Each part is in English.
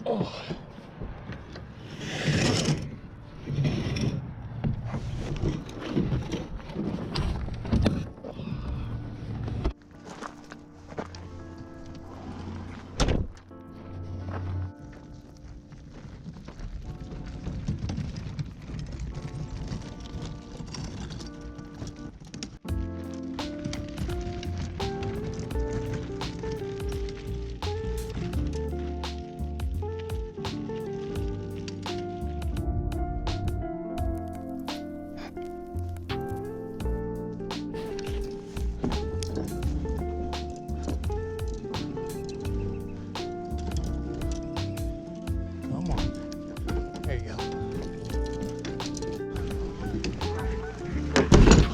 Oh.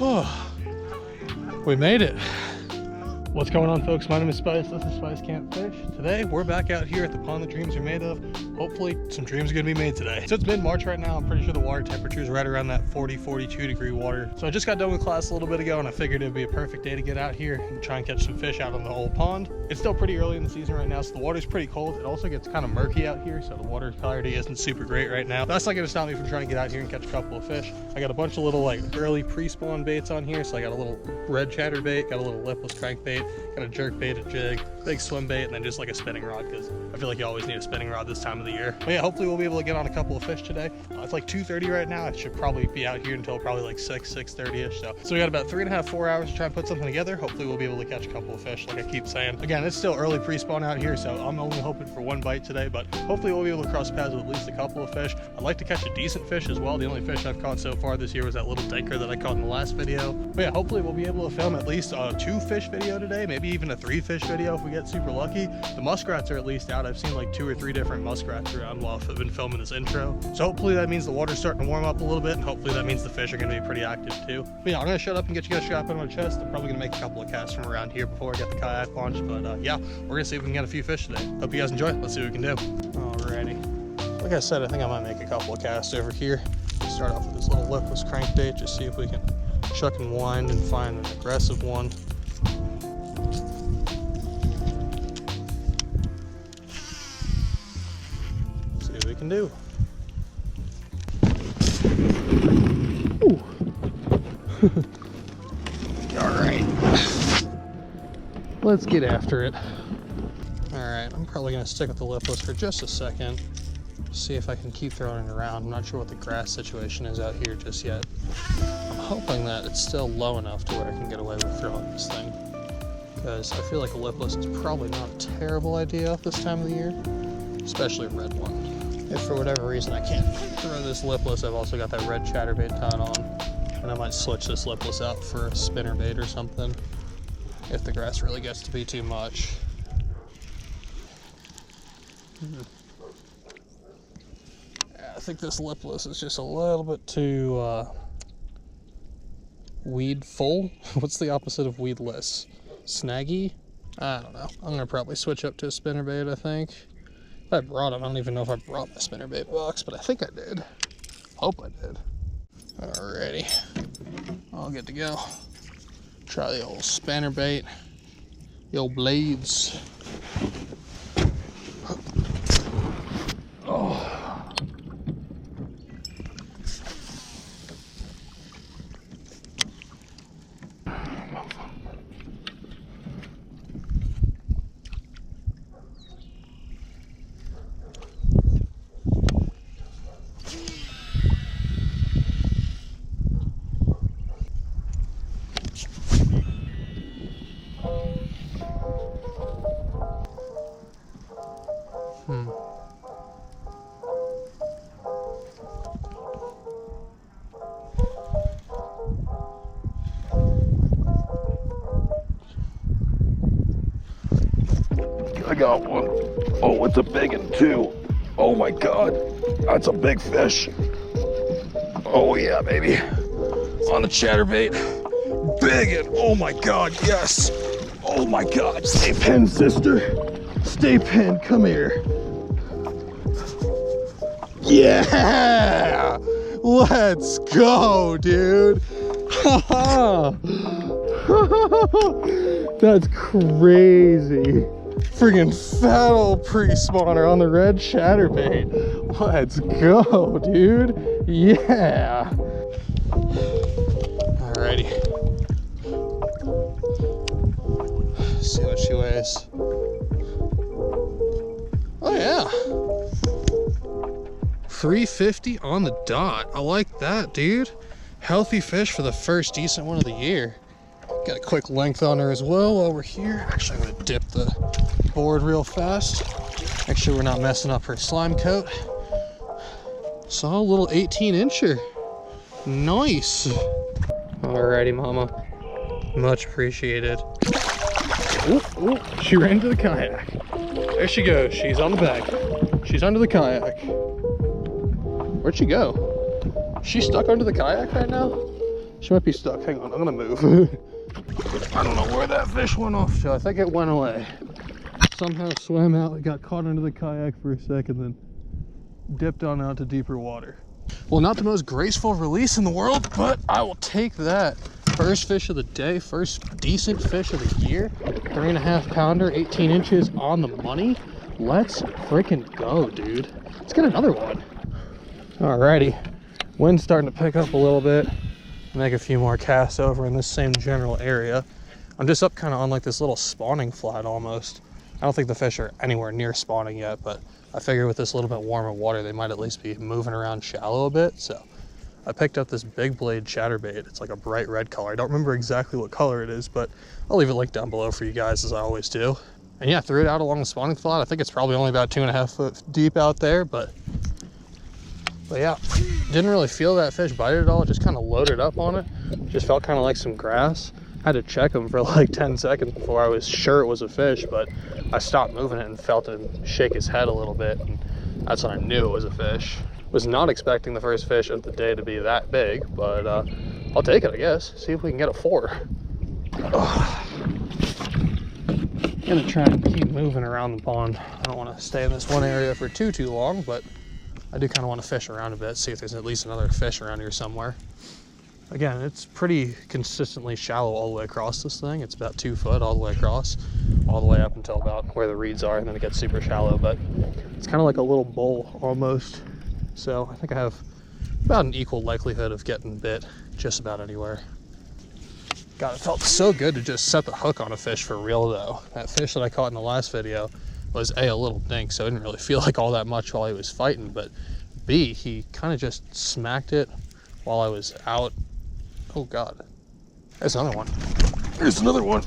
Oh, we made it. What's going on, folks? My name is Spice. This is Spice Can't Fish. Today we're back out here at the pond that dreams are made of. Hopefully some dreams are going to be made today. So it's mid-March right now. I'm pretty sure the water temperature is right around that 40-42 degree water. So I just got done with class a little bit ago and I figured it'd be a perfect day to get out here and try and catch some fish out on the whole pond. It's still pretty early in the season right now, so the water's pretty cold. It also gets kind of murky out here, so the water clarity isn't super great right now. That's not going to stop me from trying to get out here and catch a couple of fish. I got a bunch of little like early pre-spawn baits on here. So I got a little red chatterbait, got a little lipless crankbait, got a jerkbait, a jig, big swim bait, and then just like a spinning rod, because I feel like you always need a spinning rod this time of the year. But yeah, hopefully we'll be able to get on a couple of fish today. It's like 2:30 right now. I should probably be out here until probably like 6:30ish. So we got about 3.5-4 hours to try and put something together. Hopefully we'll be able to catch a couple of fish, like I keep saying. Again, it's still early pre-spawn out here, so I'm only hoping for one bite today, but hopefully we'll be able to cross paths with at least a couple of fish. I'd like to catch a decent fish as well. The only fish I've caught so far this year was that little dinker that I caught in the last video. But yeah, hopefully we'll be able to film at least a 2-fish video today, maybe even a 3-fish video if we get super lucky. The muskrats are at least out. I've seen like 2 or 3 different muskrats around while I've been filming this intro. So hopefully that means the water's starting to warm up a little bit, and hopefully that means the fish are going to be pretty active too. But yeah, I'm going to shut up and get you guys strapped on my chest. I'm probably going to make a couple of casts from around here before I get the kayak launched. But yeah, we're going to see if we can get a few fish today. Hope you guys enjoy. Let's see what we can do. Alrighty. Like I said, I think I might make a couple of casts over here. Start off with this little lipless crankbait, just see if we can chuck and wind and find an aggressive one. See what we can do. Alright. Let's get after it. Alright, I'm probably going to stick with the lipless for just a second. See if I can keep throwing it around. I'm not sure what the grass situation is out here just yet. I'm hoping that it's still low enough to where I can get away with throwing this thing, because I feel like a lipless is probably not a terrible idea this time of the year, especially a red one. If for whatever reason I can't throw this lipless, I've also got that red chatterbait tied on, and I might switch this lipless out for a spinnerbait or something if the grass really gets to be too much. I think this lipless is just a little bit too weed full. What's the opposite of weedless? Snaggy? I don't know. I'm gonna probably switch up to a spinnerbait, I think. If I brought them, I don't even know if I brought my spinnerbait box, but I think I did. Hope I did. Alrighty. All good to go. Try the old spinnerbait. The old blades. Oh. I got one. Oh, it's a big one too. Oh my God, that's a big fish. Oh yeah, baby. On the chatterbait. Big one. Oh my God, yes. Oh my God. Stay pinned, sister. Stay pinned, come here. Yeah! Let's go, dude. That's crazy. Friggin' fat old pre-spawner on the red chatterbait. Let's go, dude. Yeah. Alrighty. See what she weighs. Oh yeah. 350 on the dot. I like that, dude. Healthy fish for the first decent one of the year. Got a quick length on her as well while we're here. Actually, I'm gonna dip the board real fast. Make sure we're not messing up her slime coat. Saw a little 18-incher. Nice. Alrighty, mama. Much appreciated. Ooh, ooh, she ran into the kayak. There she goes. She's on the bag. She's under the kayak. Where'd she go? She's stuck under the kayak right now? She might be stuck. Hang on, I'm gonna move. I don't know where that fish went off to. I think it went away. Somehow swam out, it got caught under the kayak for a second, then dipped on out to deeper water. Well, not the most graceful release in the world, but I will take that. First fish of the day, first decent fish of the year. 3.5 pounder, 18 inches on the money. Let's freaking go, dude. Let's get another one. Alrighty, wind's starting to pick up a little bit. Make a few more casts over in this same general area. I'm just up kind of on like this little spawning flat almost. I don't think the fish are anywhere near spawning yet, but I figure with this little bit warmer water, they might at least be moving around shallow a bit. So I picked up this big blade chatterbait. It's like a bright red color. I don't remember exactly what color it is, but I'll leave a link down below for you guys as I always do. And yeah, threw it out along the spawning flat. I think it's probably only about 2.5 foot deep out there, but yeah, didn't really feel that fish bite at all. Just kind of loaded up on it. Just felt kind of like some grass. Had to check him for like 10 seconds before I was sure it was a fish, but I stopped moving it and felt him shake his head a little bit, and that's when I knew it was a fish. Was not expecting the first fish of the day to be that big, but I'll take it, I guess. See if we can get a 4. Gonna try and keep moving around the pond. I don't want to stay in this one area for too long, but I do kind of want to fish around a bit, see if there's at least another fish around here somewhere. Again, it's pretty consistently shallow all the way across this thing. It's about 2 foot all the way across, all the way up until about where the reeds are, and then it gets super shallow, but it's kind of like a little bowl almost. So I think I have about an equal likelihood of getting bit just about anywhere. God, it felt so good to just set the hook on a fish for real though. That fish that I caught in the last video was A, a little dink, so it didn't really feel like all that much while he was fighting, but B, he kind of just smacked it while I was out. Oh God, there's another one. Here's another one.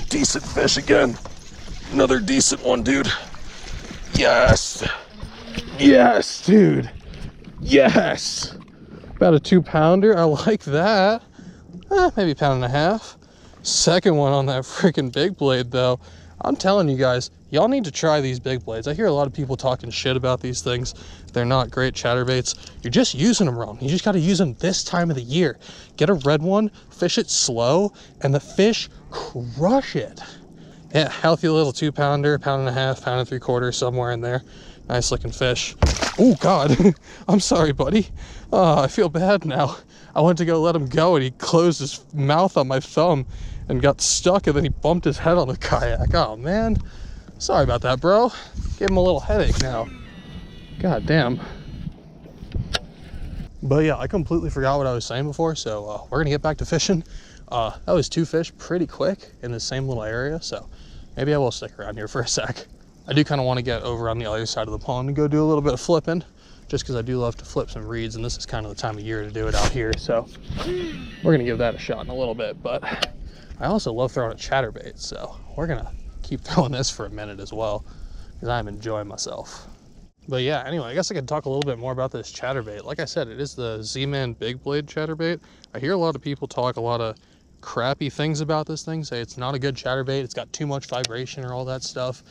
Decent fish again. Another decent one, dude. Yes. Yes, dude. Yes. About a 2 pounder, I like that. Maybe 1.5 pounds. Second one on that freaking big blade though. I'm telling you guys, y'all need to try these big blades. I hear a lot of people talking shit about these things. They're not great chatterbaits. You're just using them wrong. You just got to use them this time of the year. Get a red one, fish it slow, and the fish crush it. Yeah, healthy little 2 pounder, 1.5 pounds, 1.75 pounds, somewhere in there. Nice looking fish. Oh God, I'm sorry, buddy. I feel bad now. I went to go let him go and he closed his mouth on my thumb and got stuck, and then he bumped his head on the kayak. Oh man, sorry about that, bro. Gave him a little headache now. God damn. But yeah, I completely forgot what I was saying before, so we're gonna get back to fishing. That was 2 fish pretty quick in the same little area, so maybe I will stick around here for a sec. I do kind of want to get over on the other side of the pond and go do a little bit of flipping, just because I do love to flip some reeds, and this is kind of the time of year to do it out here, so we're gonna give that a shot in a little bit. But I also love throwing a chatterbait, so we're gonna keep throwing this for a minute as well, because I'm enjoying myself. But yeah, anyway, I guess I could talk a little bit more about this chatterbait. Like I said, it is the Z-Man Big Blade chatterbait. I hear a lot of people talk a lot of crappy things about this thing, say it's not a good chatterbait, it's got too much vibration or all that stuff.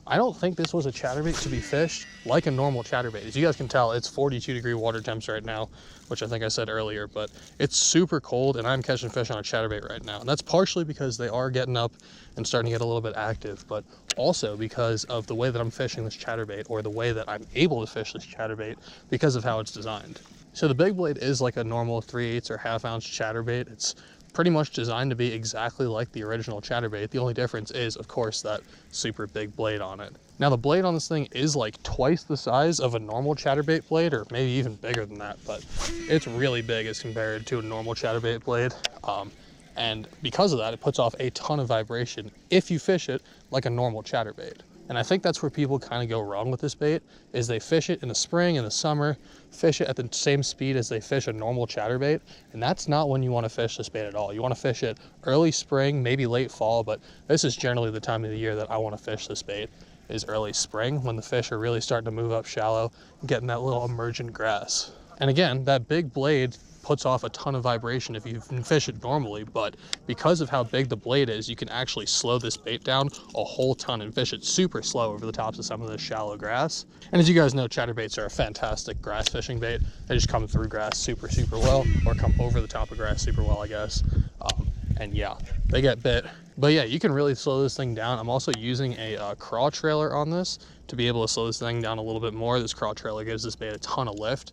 I don't think this was a chatterbait to be fished like a normal chatterbait. As you guys can tell, it's 42-degree water temps right now, which I think I said earlier, but it's super cold and I'm catching fish on a chatterbait right now. And that's partially because they are getting up and starting to get a little bit active, but also because of the way that I'm fishing this chatterbait, or the way that I'm able to fish this chatterbait because of how it's designed. So the Big Blade is like a normal 3/8 or 1/2 ounce chatterbait. It's pretty much designed to be exactly like the original chatterbait. The only difference is, of course, that super big blade on it. Now the blade on this thing is like twice the size of a normal chatterbait blade, or maybe even bigger than that, but it's really big as compared to a normal chatterbait blade. And because of that, it puts off a ton of vibration if you fish it like a normal chatterbait. And I think that's where people kind of go wrong with this bait, is they fish it in the spring, in the summer, fish it at the same speed as they fish a normal chatterbait. And that's not when you want to fish this bait at all. You want to fish it early spring, maybe late fall, but this is generally the time of the year that I want to fish this bait, is early spring, when the fish are really starting to move up shallow and getting that little emergent grass. And again, that big blade puts off a ton of vibration if you fish it normally, but because of how big the blade is, you can actually slow this bait down a whole ton and fish it super slow over the tops of some of this shallow grass. And as you guys know, chatterbaits are a fantastic grass fishing bait. They just come through grass super well, or come over the top of grass super well, I guess. And yeah, they get bit. But yeah, you can really slow this thing down. I'm also using a craw trailer on this to be able to slow this thing down a little bit more. This craw trailer gives this bait a ton of lift.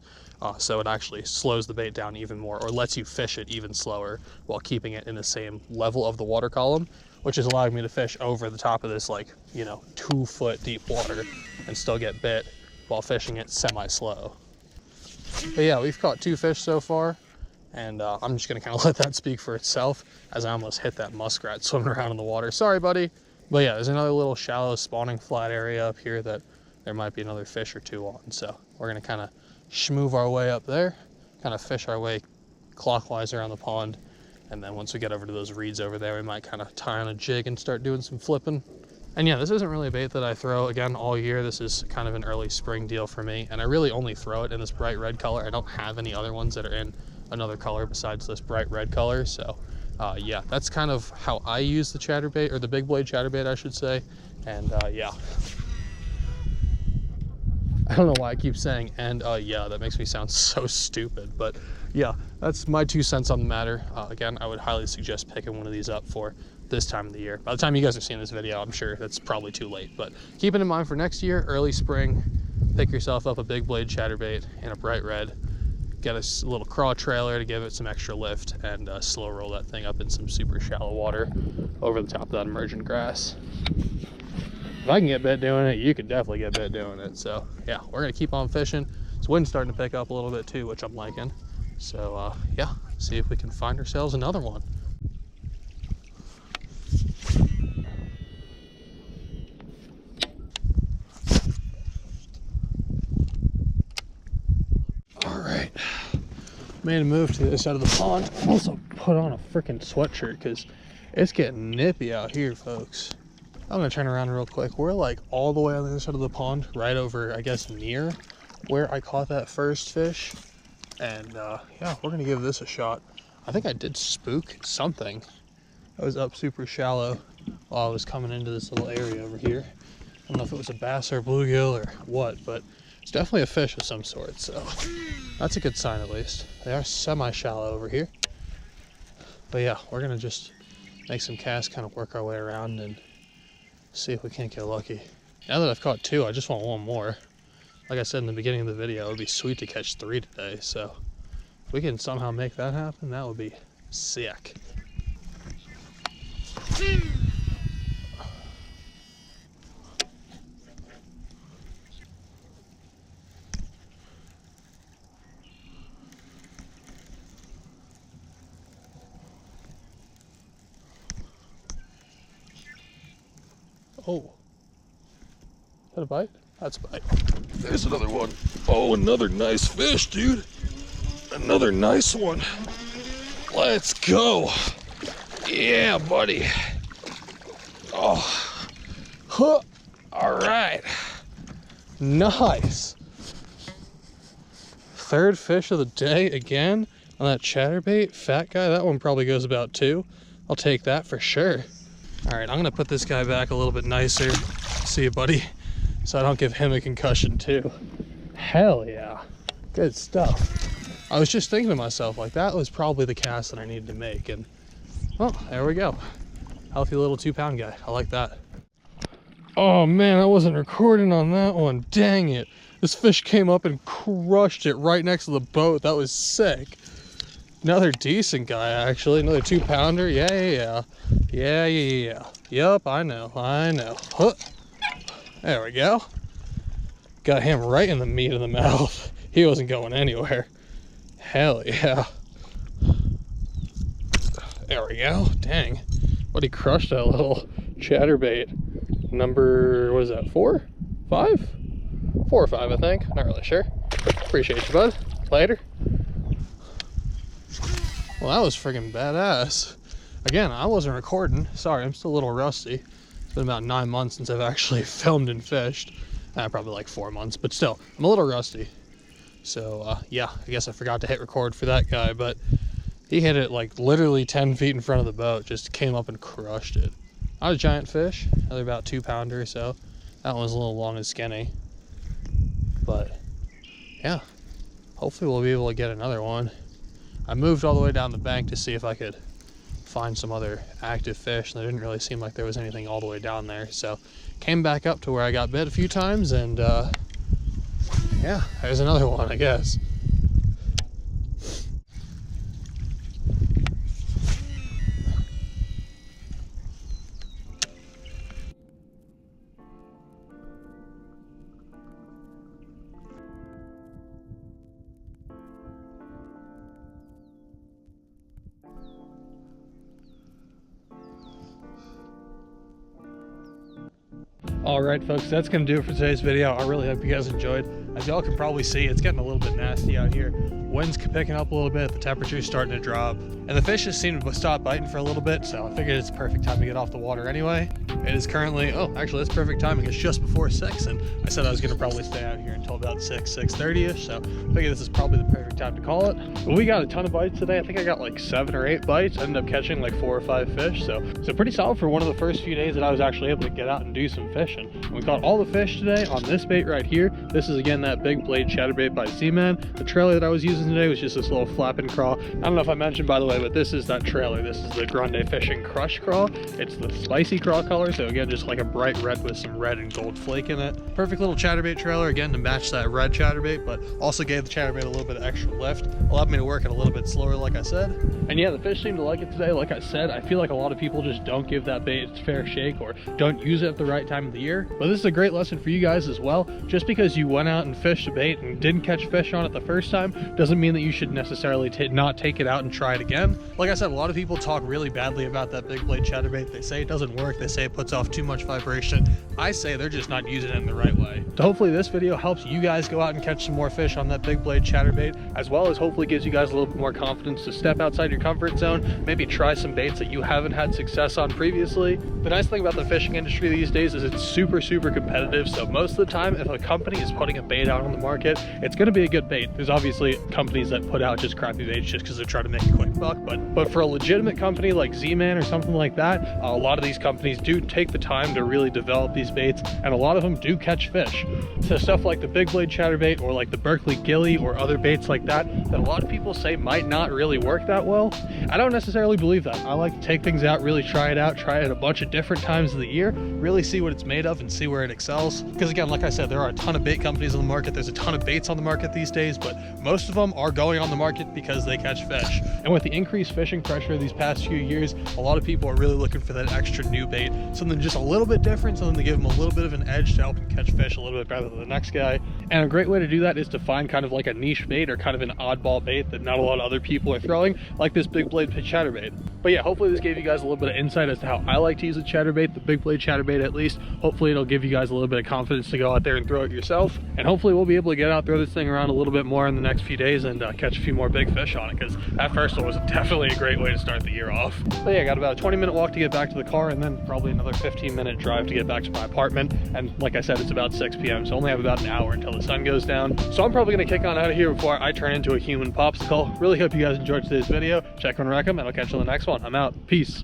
So it actually slows the bait down even more, or lets you fish it even slower while keeping it in the same level of the water column, which is allowing me to fish over the top of this, like, 2 foot deep water and still get bit while fishing it semi-slow. But yeah, we've caught 2 fish so far, and I'm just gonna kind of let that speak for itself, as I almost hit that muskrat swimming around in the water. Sorry, buddy. But yeah, there's another little shallow spawning flat area up here that there might be another fish or 2 on. So we're gonna kind of schmoove our way up there, kind of fish our way clockwise around the pond, and then once we get over to those reeds over there, we might kind of tie on a jig and start doing some flipping. And yeah, this isn't really a bait that I throw again all year. This is kind of an early spring deal for me, and I really only throw it in this bright red color. I don't have any other ones that are in another color besides this bright red color. So yeah, that's kind of how I use the chatterbait, or the big blade chatterbait, I should say. And yeah, I don't know why I keep saying "and yeah," that makes me sound so stupid, but yeah, that's my 2 cents on the matter. Again, I would highly suggest picking one of these up for this time of the year. By the time you guys are seeing this video, I'm sure that's probably too late, but keep it in mind for next year, early spring, pick yourself up a big blade chatterbait in a bright red, get a little craw trailer to give it some extra lift, and slow roll that thing up in some super shallow water over the top of that emergent grass. If I can get bit doing it, you could definitely get bit doing it. So yeah, we're gonna keep on fishing. This wind's starting to pick up a little bit too, which I'm liking. So yeah, see if we can find ourselves another one. All right, made a move to the other side of the pond. Also put on a freaking sweatshirt because it's getting nippy out here, folks. I'm gonna turn around real quick. We're like all the way on the other side of the pond, right over, I guess, near where I caught that first fish. And yeah, we're gonna give this a shot. I think I did spook something. I was up super shallow while I was coming into this little area over here. I don't know if it was a bass or a bluegill or what, but it's definitely a fish of some sort. So that's a good sign at least. They are semi-shallow over here. But yeah, we're gonna just make some casts, kind of work our way around and see if we can't get lucky. Now that I've caught 2, I just want 1 more. Like I said in the beginning of the video, it would be sweet to catch 3 today. So if we can somehow make that happen, that would be sick. Oh, is that a bite? That's a bite. There's another one. Oh, another nice fish, dude. Another nice one. Let's go. Yeah, buddy. Oh. Huh. All right. Nice. 3rd fish of the day again on that chatterbait. Fat guy. That one probably goes about 2. I'll take that for sure. All right, I'm gonna put this guy back a little bit nicer. See you, buddy. So I don't give him a concussion too. Hell yeah, good stuff. I was just thinking to myself, like, that was probably the cast that I needed to make, and well, there we go. Healthy little 2-pound guy, I like that. Oh man, I wasn't recording on that one, dang it. This fish came up and crushed it right next to the boat. That was sick. Another decent guy, actually. Another 2-pounder. Yeah. Yup, I know. Huh. There we go. Got him right in the meat of the mouth. He wasn't going anywhere. Hell yeah. There we go. Dang. But he crushed that little chatterbait. Number, what is that, 4? 5? 4 or 5, I think. Not really sure. Appreciate you, bud. Later. Well, that was friggin' badass. Again, I wasn't recording. Sorry, I'm still a little rusty. It's been about 9 months since I've actually filmed and fished. Probably like 4 months, but still, I'm a little rusty. So, yeah, I guess I forgot to hit record for that guy, but he hit it like literally 10 feet in front of the boat, just came up and crushed it. Not a giant fish, another about 2-pounder or so. That one was a little long and skinny. But, yeah, hopefully we'll be able to get another one. I moved all the way down the bank to see if I could find some other active fish, and it didn't really seem like there was anything all the way down there. So, came back up to where I got bit a few times, and yeah, there's another one, I guess. All right, folks, that's gonna do it for today's video. I really hope you guys enjoyed. As y'all can probably see, it's getting a little bit nasty out here. Wind's picking up a little bit, the temperature's starting to drop, and the fish just seem to stop biting for a little bit, so I figured it's a perfect time to get off the water anyway. It is currently, oh, actually that's perfect timing. It's just before 6, and I said I was gonna probably stay out here until about 6:30ish, so I figured this is probably the perfect time to call it. But we got a ton of bites today. I think I got like 7 or 8 bites. I ended up catching like 4 or 5 fish, so pretty solid for one of the first few days that I was actually able to get out and do some fishing. And we caught all the fish today on this bait right here. This is again that big blade chatterbait by Z-Man. The trailer that I was using today was just this little flapping crawl. I don't know if I mentioned, by the way, but this is that trailer. This is the Grande Fishing Crush crawl. It's the spicy crawl color, so again, just like a bright red with some red and gold flake in it. Perfect little chatterbait trailer, again, to match that red chatterbait, but also gave the chatterbait a little bit of extra lift. Allowed me to work it a little bit slower, like I said. And yeah, the fish seem to like it today. Like I said, I feel like a lot of people just don't give that bait its fair shake or don't use it at the right time of the year. But this is a great lesson for you guys as well. Just because you went out and fished a bait and didn't catch fish on it the first time doesn't mean that you should necessarily not take it out and try it again. Like I said, a lot of people talk really badly about that big blade chatterbait. They say it doesn't work. They say it puts off too much vibration. I say they're just not using it in the right way. So hopefully this video helps you guys go out and catch some more fish on that big blade chatterbait, as well as hopefully gives you guys a little bit more confidence to step outside your comfort zone, maybe try some baits that you haven't had success on previously. The nice thing about the fishing industry these days is it's super competitive, so most of the time if a company is putting a bait out on the market, it's going to be a good bait. There's obviously companies that put out just crappy baits just because they're trying to make a quick buck, but for a legitimate company like Z-Man or something like that, a lot of these companies do take the time to really develop these baits, and a lot of them do catch fish. So stuff like the big blade chatterbait or like the Berkeley Gilly or other baits like that a lot of people say might not really work that well, I don't necessarily believe that. I like to take things out, really try it out, try it a bunch of different times of the year, really see what it's made of and see where it excels. Because again, like I said, there are a ton of bait companies on the market. There's a ton of baits on the market these days, but most of them are going on the market because they catch fish. And with the increased fishing pressure these past few years, a lot of people are really looking for that extra new bait, something just a little bit different, something to give them a little bit of an edge to help them catch fish a little bit better than the next guy. And a great way to do that is to find kind of like a niche bait or kind of an oddball bait that not a lot of other people are throwing, like this big blade chatterbait. But yeah, hopefully this gave you guys a little bit of insight as to how I like to use a chatterbait, the big blade chatterbait at least. Hopefully it'll give you guys a little bit of confidence to go out there and throw it yourself. And hopefully we'll be able to get out, throw this thing around a little bit more in the next few days and catch a few more big fish on it, because that first one was definitely a great way to start the year off. But yeah, I got about a 20-minute walk to get back to the car and then probably another 15-minute drive to get back to my apartment. And like I said, it's about 6 p.m. so I only have about an hour until the sun goes down. So I'm probably gonna kick on out of here before I turn into a human popsicle. Really hope you guys enjoyed today's video. Check and wreck them, and I'll catch you on the next one. I'm out. Peace.